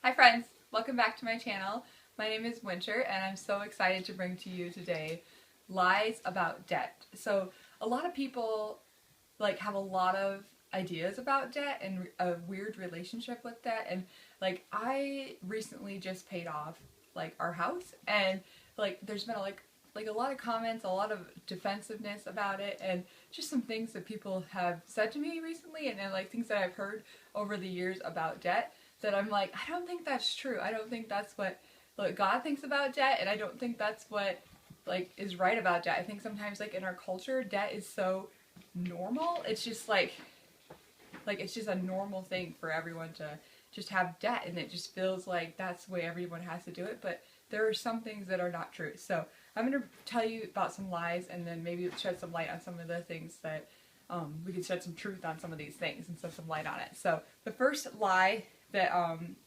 Hi friends, welcome back to my channel. My name is Winter and I'm so excited to bring to you today lies about debt. So a lot of people have a lot of ideas about debt and a weird relationship with debt, and I recently just paid off our house, and there's been a lot of comments, a lot of defensiveness about it, and just some things that people have said to me recently, and things that I've heard over the years about debt that I'm like, I don't think that's true. I don't think that's what God thinks about debt, and I don't think that's what is right about debt. I think sometimes in our culture, debt is so normal. It's just it's just a normal thing for everyone to just have debt, and it just feels like that's the way everyone has to do it. But there are some things that are not true. So I'm going to tell you about some lies, and then maybe shed some light on some of the things that we can shed some truth on some of these things and shed some light on it. So the first lie that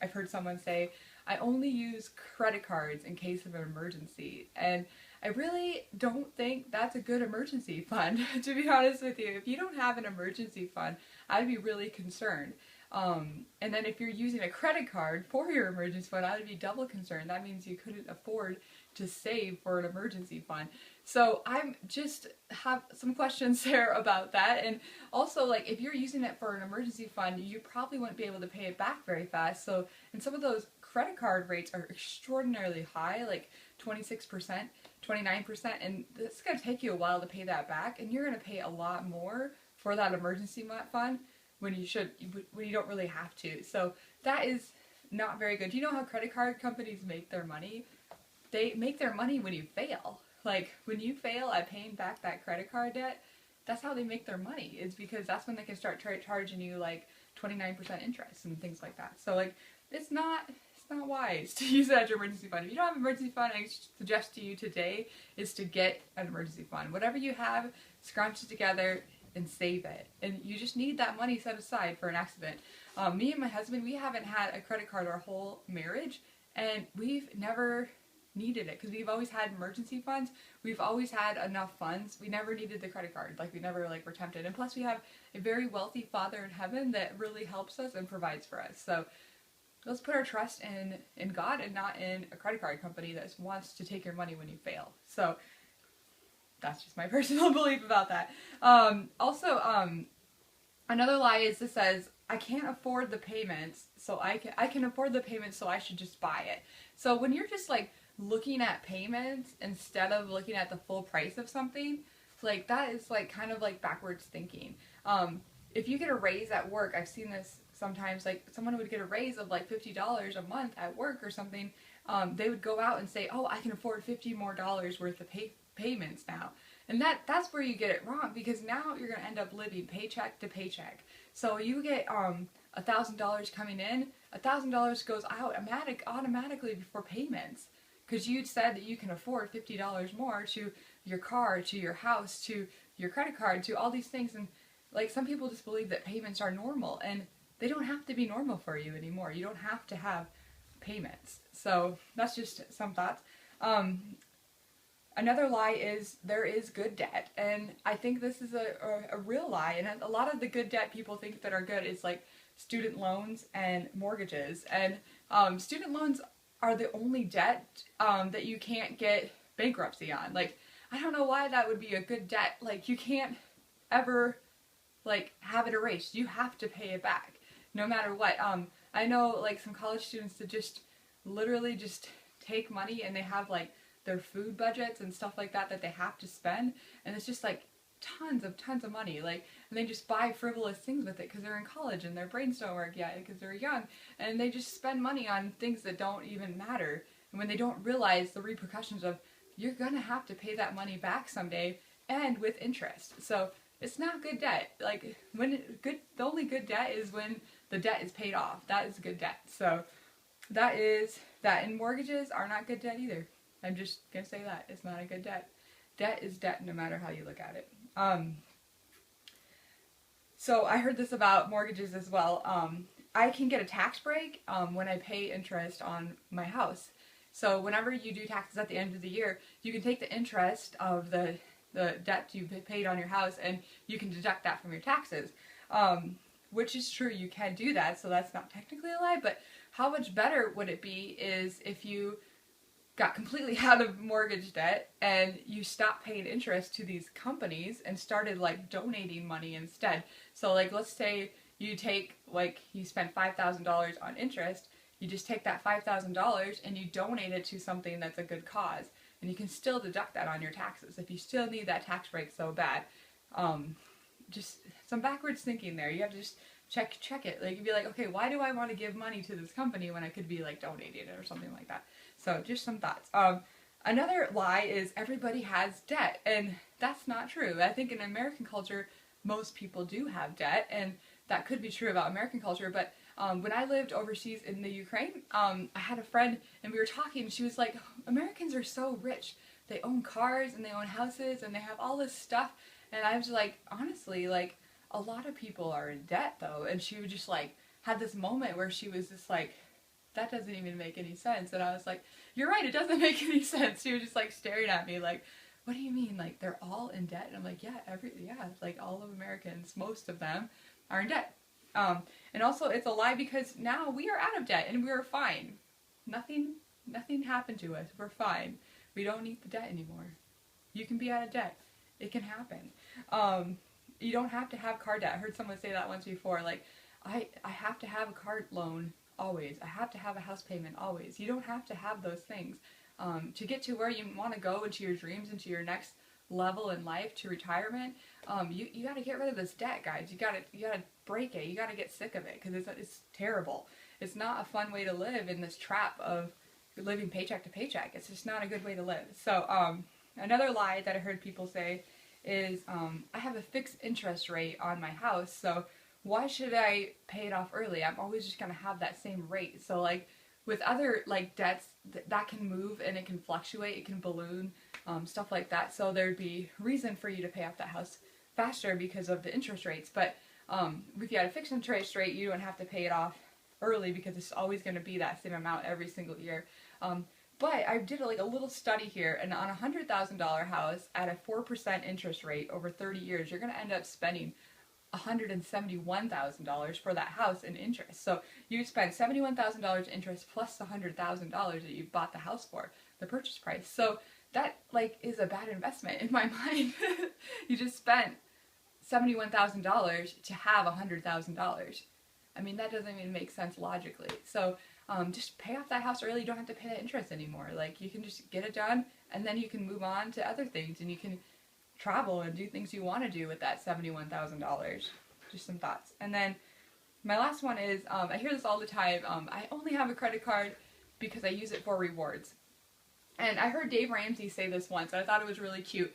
I've heard someone say, I only use credit cards in case of an emergency. And I really don't think that's a good emergency fund, to be honest with you. If you don't have an emergency fund, I'd be really concerned. And then if you're using a credit card for your emergency fund, I'd be double concerned. That means you couldn't afford to save for an emergency fund. So I'm just have some questions there about that. And also, if you're using it for an emergency fund, you probably wouldn't be able to pay it back very fast. So, and some of those credit card rates are extraordinarily high, like 26%, 29%, and it's going to take you a while to pay that back, and you're going to pay a lot more for that emergency fund when you don't really have to. So that is not very good. Do you know how credit card companies make their money? They make their money when you fail. When you fail at paying back that credit card debt, that's how they make their money. It's because that's when they can start charging you 29% interest and things like that. So it's not wise to use that as your emergency fund. If you don't have an emergency fund, I suggest to you today is to get an emergency fund. Whatever you have, scrunch it together and save it. And you just need that money set aside for an accident. Me and my husband, we haven't had a credit card our whole marriage, and we've never needed it because we've always had emergency funds. We've always had enough funds. We never needed the credit card. We never were tempted. And plus we have a very wealthy Father in heaven that really helps us and provides for us. So let's put our trust in God and not in a credit card company that wants to take your money when you fail. So that's just my personal belief about that. Another lie is this says, I can't afford the payments, so I can afford the payments, so I should just buy it. So when you're just looking at payments instead of looking at the full price of something, that is kind of backwards thinking. If you get a raise at work, I've seen this sometimes, someone would get a raise of $50 a month at work or something. They would go out and say, oh, I can afford $50 more worth of payments now. And that's where you get it wrong, because now you're going to end up living paycheck to paycheck. So you get $1,000 coming in, $1,000 goes out automatically for payments, because you said that you can afford $50 more to your car, to your house, to your credit card, to all these things. And some people just believe that payments are normal, and they don't have to be normal for you anymore. You don't have to have payments. So that's just some thoughts. Another lie is there is good debt, and I think this is a real lie, and a lot of the good debt people think that are good is student loans and mortgages, and student loans are the only debt that you can't get bankruptcy on. I don't know why that would be a good debt. You can't ever have it erased. You have to pay it back no matter what. I know some college students that just literally just take money, and they have their food budgets and stuff like that they have to spend, and it's just tons of money, and they just buy frivolous things with it because they're in college and their brains don't work yet because they're young, and they just spend money on things that don't even matter, and when they don't realize the repercussions of you're gonna have to pay that money back someday, and with interest. So it's not good debt. The only good debt is when the debt is paid off. That is good debt. So that is that, and mortgages are not good debt either. I'm just going to say that. It's not a good debt. Debt is debt no matter how you look at it. So I heard this about mortgages as well. I can get a tax break when I pay interest on my house. So whenever you do taxes at the end of the year, you can take the interest of the debt you paid on your house, and you can deduct that from your taxes. Which is true, you can do that, so that's not technically a lie, but how much better would it be is if you got completely out of mortgage debt and you stopped paying interest to these companies and started like donating money instead. So like let's say you take like you spend $5,000 on interest, you just take that $5,000 and you donate it to something that's a good cause, and you can still deduct that on your taxes if you still need that tax break so bad. Just some backwards thinking there. You have to just check it. Like you'd be like, okay, why do I want to give money to this company when I could be like donating it or something like that? So just some thoughts. Another lie is everybody has debt, and that's not true. I think in American culture, most people do have debt, and that could be true about American culture, but when I lived overseas in the Ukraine, I had a friend and we were talking and she was like, Americans are so rich. They own cars and they own houses and they have all this stuff. And I was like, honestly, like a lot of people are in debt though. And she would just like had this moment where she was just like, that doesn't even make any sense. And I was like, you're right, it doesn't make any sense. She was just like staring at me like, what do you mean? Like they're all in debt? And I'm like, yeah, like all of Americans, most of them are in debt. And also it's a lie because now we are out of debt and we're fine. Nothing happened to us. We're fine. We don't need the debt anymore. You can be out of debt. It can happen. You don't have to have car debt. I heard someone say that once before. Like, I have to have a car loan always. I have to have a house payment always. You don't have to have those things. To get to where you want to go, into your dreams, into your next level in life, to retirement, you got to get rid of this debt, guys. You got to break it. You got to get sick of it because it's terrible. It's not a fun way to live in this trap of living paycheck to paycheck. It's just not a good way to live. So another lie that I heard people say is I have a fixed interest rate on my house, so why should I pay it off early? I'm always just going to have that same rate. So like with other like debts, that can move and it can fluctuate, it can balloon, stuff like that. So there'd be reason for you to pay off that house faster because of the interest rates. But if you had a fixed interest rate, you don't have to pay it off early because it's always going to be that same amount every single year. But I did like a little study here, and on a $100,000 house at a 4% interest rate over 30 years, you're going to end up spending $171,000 for that house in interest. So you spend $71,000 interest plus the $100,000 that you bought the house for, the purchase price. So that like is a bad investment in my mind. You just spent $71,000 to have $100,000. I mean, that doesn't even make sense logically. So just pay off that house early. You don't have to pay that interest anymore. Like you can just get it done, and then you can move on to other things, and you can travel and do things you want to do with that $71,000. Just some thoughts. And then my last one is, I hear this all the time, I only have a credit card because I use it for rewards. And I heard Dave Ramsey say this once, and I thought it was really cute.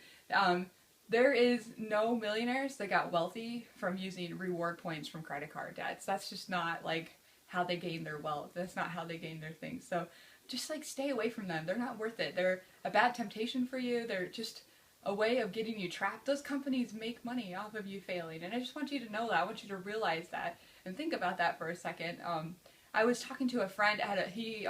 There is no millionaires that got wealthy from using reward points from credit card debts. That's just not like how they gain their wealth. That's not how they gain their things. So just like stay away from them. They're not worth it. They're a bad temptation for you. They're just a way of getting you trapped. Those companies make money off of you failing, and I just want you to know that. I want you to realize that and think about that for a second. I was talking to a friend he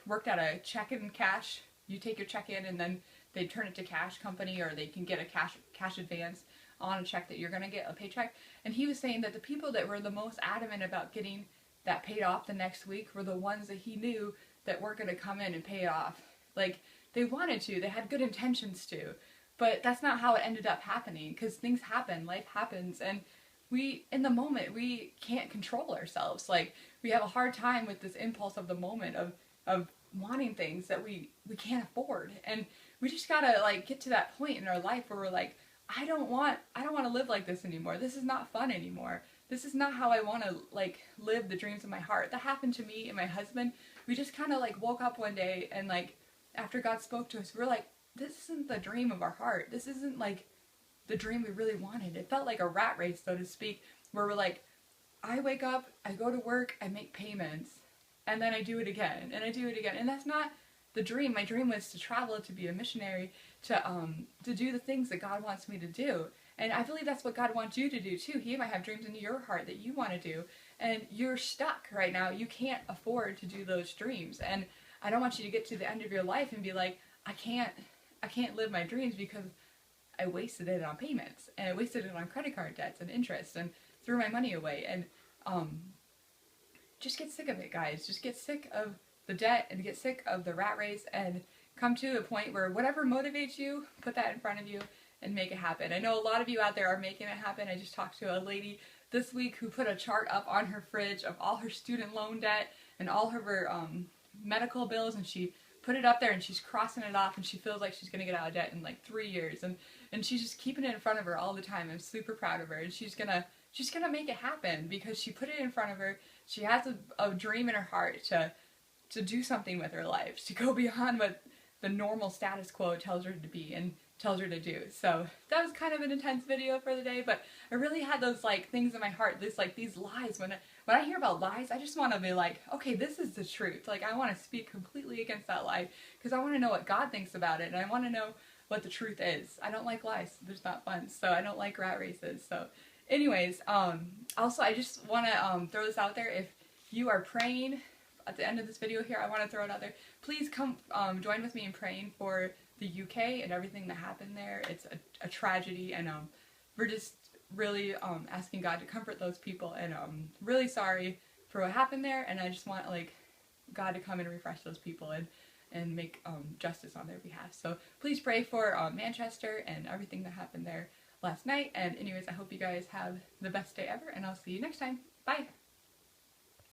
worked at a check-in cash. You take your check in and then they turn it to cash company, or they can get a cash advance on a check that you're going to get, a paycheck. And he was saying that the people that were the most adamant about getting that paid off the next week were the ones that he knew that weren't going to come in and pay it off. Like, they wanted to, they had good intentions to, but that's not how it ended up happening, because things happen, life happens, and we, in the moment, we can't control ourselves. Like, we have a hard time with this impulse of the moment of wanting things that we can't afford, and we just gotta like get to that point in our life where we're like, I don't want to live like this anymore. This is not fun anymore. This is not how I want to like live the dreams of my heart. That happened to me and my husband. We just kind of like woke up one day, and like after God spoke to us, we're like, this isn't the dream of our heart. This isn't like the dream we really wanted. It felt like a rat race, so to speak, where we're like, I wake up, I go to work, I make payments, and then I do it again, and I do it again. And that's not the dream. My dream was to travel, to be a missionary, to do the things that God wants me to do. And I believe that's what God wants you to do too. He might have dreams in your heart that you want to do, and you're stuck right now. You can't afford to do those dreams. And I don't want you to get to the end of your life and be like, I can't live my dreams because I wasted it on payments, and I wasted it on credit card debts and interest, and threw my money away. And just get sick of it, guys. Just get sick of the debt and get sick of the rat race and come to a point where whatever motivates you, put that in front of you and make it happen. I know a lot of you out there are making it happen. I just talked to a lady this week who put a chart up on her fridge of all her student loan debt and all of her medical bills, and she put it up there and she's crossing it off, and she feels like she's going to get out of debt in like 3 years, and she's just keeping it in front of her all the time. I'm super proud of her, and she's gonna make it happen because she put it in front of her. She has a dream in her heart to do something with her life, to go beyond what the normal status quo tells her to be and tells her to do. So that was kind of an intense video for the day, but I really had those like things in my heart, these lies. When I hear about lies, I just want to be like, okay, this is the truth. Like, I want to speak completely against that lie because I want to know what God thinks about it, and I want to know what the truth is. I don't like lies. They're not fun. So I don't like rat races. So anyways, also I just want to throw this out there. If you are praying at the end of this video here, I want to throw it out there. Please come join with me in praying for the UK and everything that happened there. It's a tragedy, and we're just really asking God to comfort those people, and really sorry for what happened there, and I just want like God to come and refresh those people and make justice on their behalf. So please pray for Manchester and everything that happened there last night. And anyways, I hope you guys have the best day ever, and I'll see you next time. Bye!